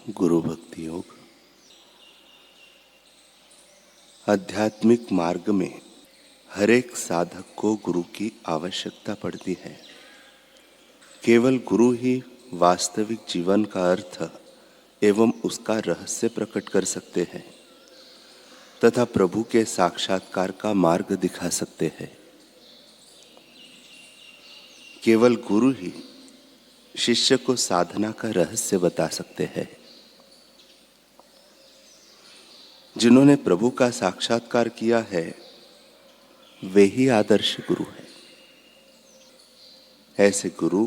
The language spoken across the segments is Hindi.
गुरु भक्ति योग। आध्यात्मिक मार्ग में हर एक साधक को गुरु की आवश्यकता पड़ती है। केवल गुरु ही वास्तविक जीवन का अर्थ एवं उसका रहस्य प्रकट कर सकते हैं तथा प्रभु के साक्षात्कार का मार्ग दिखा सकते हैं। केवल गुरु ही शिष्य को साधना का रहस्य बता सकते हैं। जिन्होंने प्रभु का साक्षात्कार किया है वे ही आदर्श गुरु हैं। ऐसे गुरु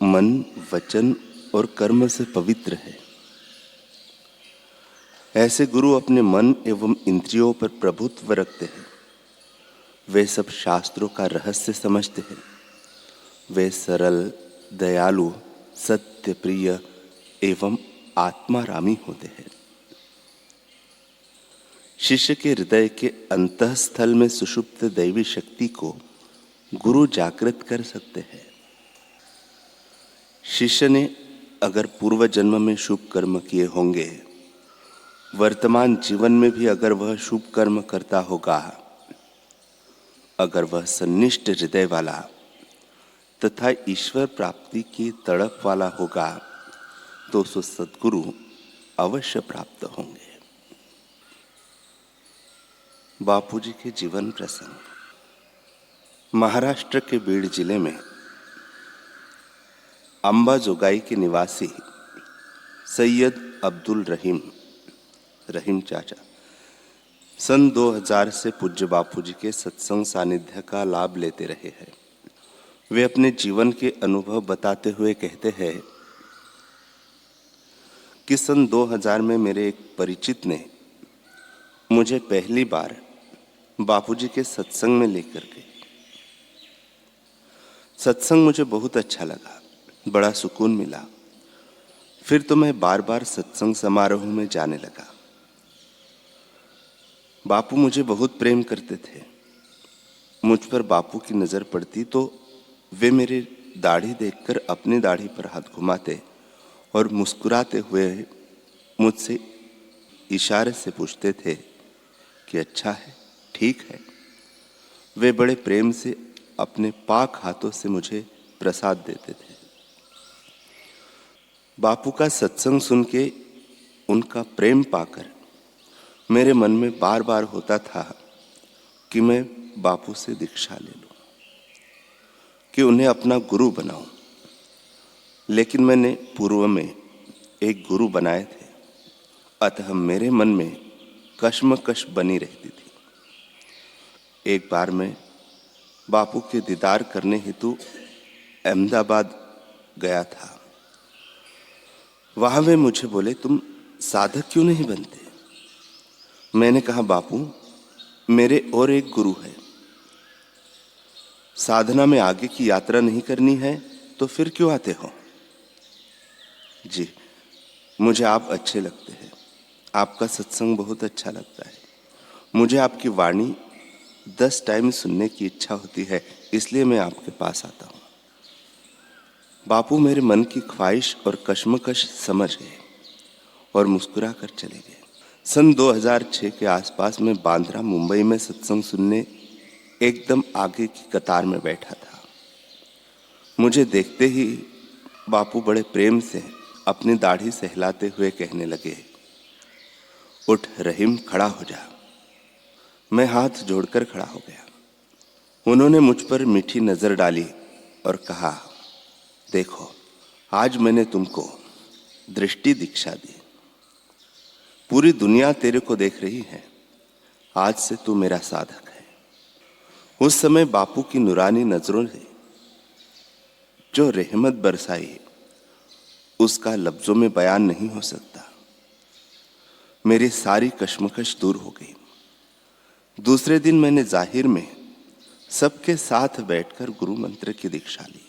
मन, वचन और कर्म से पवित्र है। ऐसे गुरु अपने मन एवं इंद्रियों पर प्रभुत्व रखते हैं। वे सब शास्त्रों का रहस्य समझते हैं। वे सरल, दयालु, सत्य प्रिय एवं आत्मारामी होते हैं। शिष्य के हृदय के अंतःस्थल में सुषुप्त दैवी शक्ति को गुरु जागृत कर सकते हैं। शिष्य ने अगर पूर्व जन्म में शुभ कर्म किए होंगे, वर्तमान जीवन में भी अगर वह शुभ कर्म करता होगा, अगर वह सन्निष्ठ हृदय वाला तथा ईश्वर प्राप्ति की तड़प वाला होगा तो सद्गुरु अवश्य प्राप्त होंगे। बापूजी के जीवन प्रसंग। महाराष्ट्र के बीड जिले में अंबाजोगाई के निवासी सैयद अब्दुल रहीम चाचा सन 2000 से पूज्य बापूजी के सत्संग सानिध्य का लाभ लेते रहे हैं। वे अपने जीवन के अनुभव बताते हुए कहते हैं कि सन 2000 में मेरे एक परिचित ने मुझे पहली बार बापूजी के सत्संग में लेकर गए। सत्संग मुझे बहुत अच्छा लगा, बड़ा सुकून मिला। फिर तो मैं बार बार सत्संग समारोह में जाने लगा। बापू मुझे बहुत प्रेम करते थे। मुझ पर बापू की नजर पड़ती तो वे मेरी दाढ़ी देखकर अपनी दाढ़ी पर हाथ घुमाते और मुस्कुराते हुए मुझसे इशारे से पूछते थे कि अच्छा है, ठीक है। वे बड़े प्रेम से अपने पाक हाथों से मुझे प्रसाद देते थे। बापू का सत्संग सुन के उनका प्रेम पाकर मेरे मन में बार बार होता था कि मैं बापू से दीक्षा ले लूं, कि उन्हें अपना गुरु बनाऊं। लेकिन मैंने पूर्व में एक गुरु बनाए थे, अतः मेरे मन में कश्मकश बनी रहती थी। एक बार मैं बापू के दीदार करने हेतु अहमदाबाद गया था। वहां वे मुझे बोले, तुम साधक क्यों नहीं बनते? मैंने कहा, बापू मेरे और एक गुरु है। साधना में आगे की यात्रा नहीं करनी है तो फिर क्यों आते हो? जी, मुझे आप अच्छे लगते हैं। आपका सत्संग बहुत अच्छा लगता है। मुझे आपकी वाणी 10 टाइम सुनने की इच्छा होती है, इसलिए मैं आपके पास आता हूँ। बापू मेरे मन की ख्वाहिश और कश्मकश समझ गए और मुस्कुरा कर चले गए। सन 2006 के आसपास मैं बांद्रा मुंबई में सत्संग सुनने एकदम आगे की कतार में बैठा था। मुझे देखते ही बापू बड़े प्रेम से अपनी दाढ़ी सहलाते हुए कहने लगे, उठ रहीम, खड़ा हो जा। मैं हाथ जोड़कर खड़ा हो गया। उन्होंने मुझ पर मीठी नजर डाली और कहा, देखो आज मैंने तुमको दृष्टि दीक्षा दी। पूरी दुनिया तेरे को देख रही है। आज से तू मेरा साधक है। उस समय बापू की नूरानी नजरों से जो रहमत बरसाई उसका लफ्जों में बयान नहीं हो सकता। मेरी सारी कश्मकश दूर हो गई। दूसरे दिन मैंने जाहिर में सबके साथ बैठकर गुरु मंत्र की दीक्षा ली।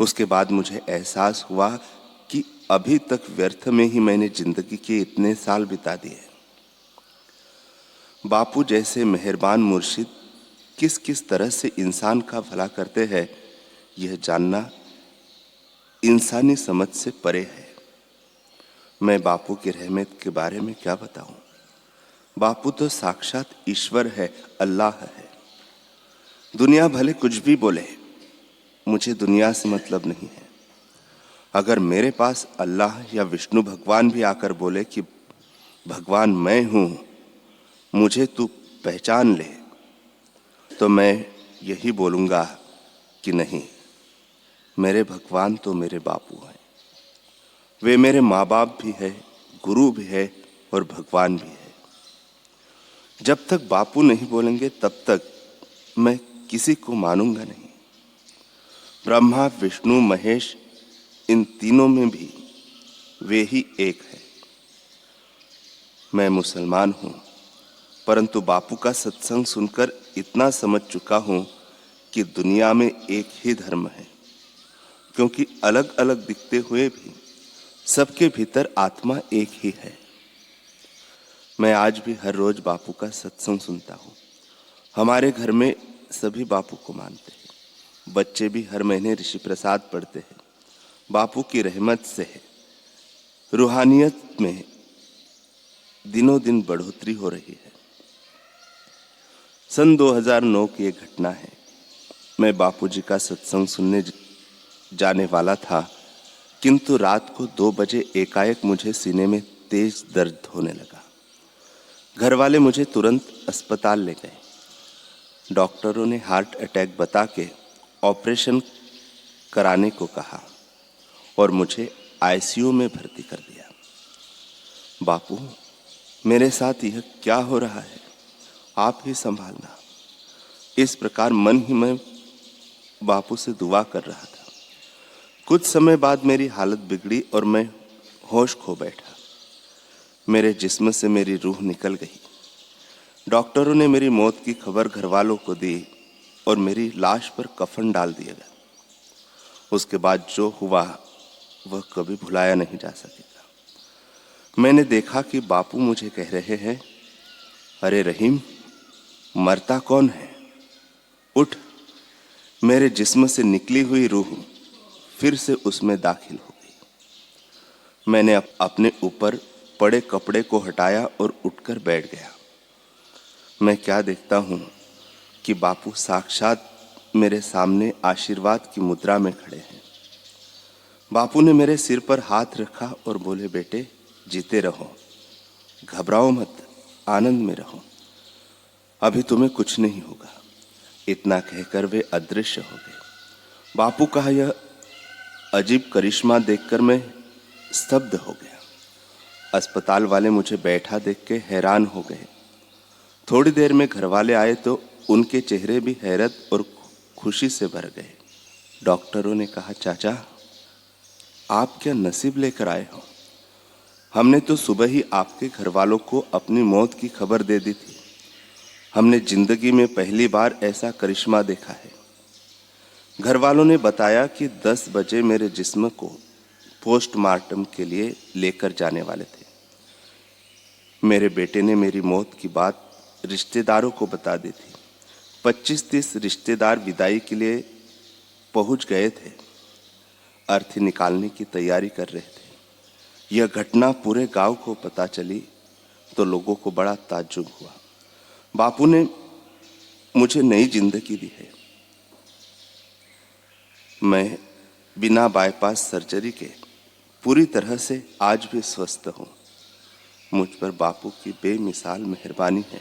उसके बाद मुझे एहसास हुआ कि अभी तक व्यर्थ में ही मैंने जिंदगी के इतने साल बिता दिए। बापू जैसे मेहरबान मुर्शिद किस किस तरह से इंसान का भला करते हैं, यह जानना इंसानी समझ से परे है। मैं बापू की रहमत के बारे में क्या बताऊं। बापू तो साक्षात ईश्वर है, अल्लाह है। दुनिया भले कुछ भी बोले, मुझे दुनिया से मतलब नहीं है। अगर मेरे पास अल्लाह या विष्णु भगवान भी आकर बोले कि भगवान मैं हूं, मुझे तू पहचान ले, तो मैं यही बोलूंगा कि नहीं, मेरे भगवान तो मेरे बापू हैं। वे मेरे माँ बाप भी है, गुरु भी है और भगवान भी है। जब तक बापू नहीं बोलेंगे तब तक मैं किसी को मानूंगा नहीं। ब्रह्मा, विष्णु, महेश, इन तीनों में भी वे ही एक है। मैं मुसलमान हूं, परंतु बापू का सत्संग सुनकर इतना समझ चुका हूं कि दुनिया में एक ही धर्म है, क्योंकि अलग अलग दिखते हुए भी सबके भीतर आत्मा एक ही है। मैं आज भी हर रोज बापू का सत्संग सुनता हूं। हमारे घर में सभी बापू को मानते हैं। बच्चे भी हर महीने ऋषि प्रसाद पढ़ते हैं। बापू की रहमत से रूहानियत में दिनों दिन बढ़ोतरी हो रही है। सन 2009 की एक घटना है। मैं बापूजी का सत्संग सुनने जाने वाला था, किंतु रात को 2 बजे एकाएक मुझे सीने में तेज दर्द होने लगा। घर वाले मुझे तुरंत अस्पताल ले गए। डॉक्टरों ने हार्ट अटैक बता के ऑपरेशन कराने को कहा और मुझे आईसीयू में भर्ती कर दिया। बापू, मेरे साथ यह क्या हो रहा है, आप ही संभालना। इस प्रकार मन ही में बापू से दुआ कर रहा था। कुछ समय बाद मेरी हालत बिगड़ी और मैं होश खो बैठा। मेरे जिस्म से मेरी रूह निकल गई। डॉक्टरों ने मेरी मौत की खबर घर वालों को दी और मेरी लाश पर कफन डाल दिया गया। उसके बाद जो हुआ वह कभी भुलाया नहीं जा सकेगा। मैंने देखा कि बापू मुझे कह रहे हैं, अरे रहीम, मरता कौन है, उठ। मेरे जिस्म से निकली हुई रूह फिर से उसमें दाखिल हो गई। मैंने अपने ऊपर पड़े कपड़े को हटाया और उठकर बैठ गया। मैं क्या देखता हूं कि बापू साक्षात मेरे सामने आशीर्वाद की मुद्रा में खड़े हैं। बापू ने मेरे सिर पर हाथ रखा और बोले, बेटे जीते रहो, घबराओ मत, आनंद में रहो, अभी तुम्हें कुछ नहीं होगा। इतना कहकर वे अदृश्य हो गए। बापू का यह अजीब करिश्मा देखकर मैं स्तब्ध हो गया। अस्पताल वाले मुझे बैठा देख के हैरान हो गए। थोड़ी देर में घर वाले आए तो उनके चेहरे भी हैरत और खुशी से भर गए। डॉक्टरों ने कहा, चाचा आप क्या नसीब लेकर आए हो। हमने तो सुबह ही आपके घर वालों को अपनी मौत की खबर दे दी थी। हमने जिंदगी में पहली बार ऐसा करिश्मा देखा है। घर वालों ने बताया कि 10 बजे मेरे जिस्म को पोस्टमार्टम के लिए लेकर जाने वाले थे। मेरे बेटे ने मेरी मौत की बात रिश्तेदारों को बता दी थी। 25-30 रिश्तेदार विदाई के लिए पहुंच गए थे, अर्थी निकालने की तैयारी कर रहे थे। यह घटना पूरे गांव को पता चली तो लोगों को बड़ा ताज्जुब हुआ। बापू ने मुझे नई जिंदगी दी है। मैं बिना बाईपास सर्जरी के पूरी तरह से आज भी स्वस्थ हूँ। मुझ पर बापू की बेमिसाल मेहरबानी है।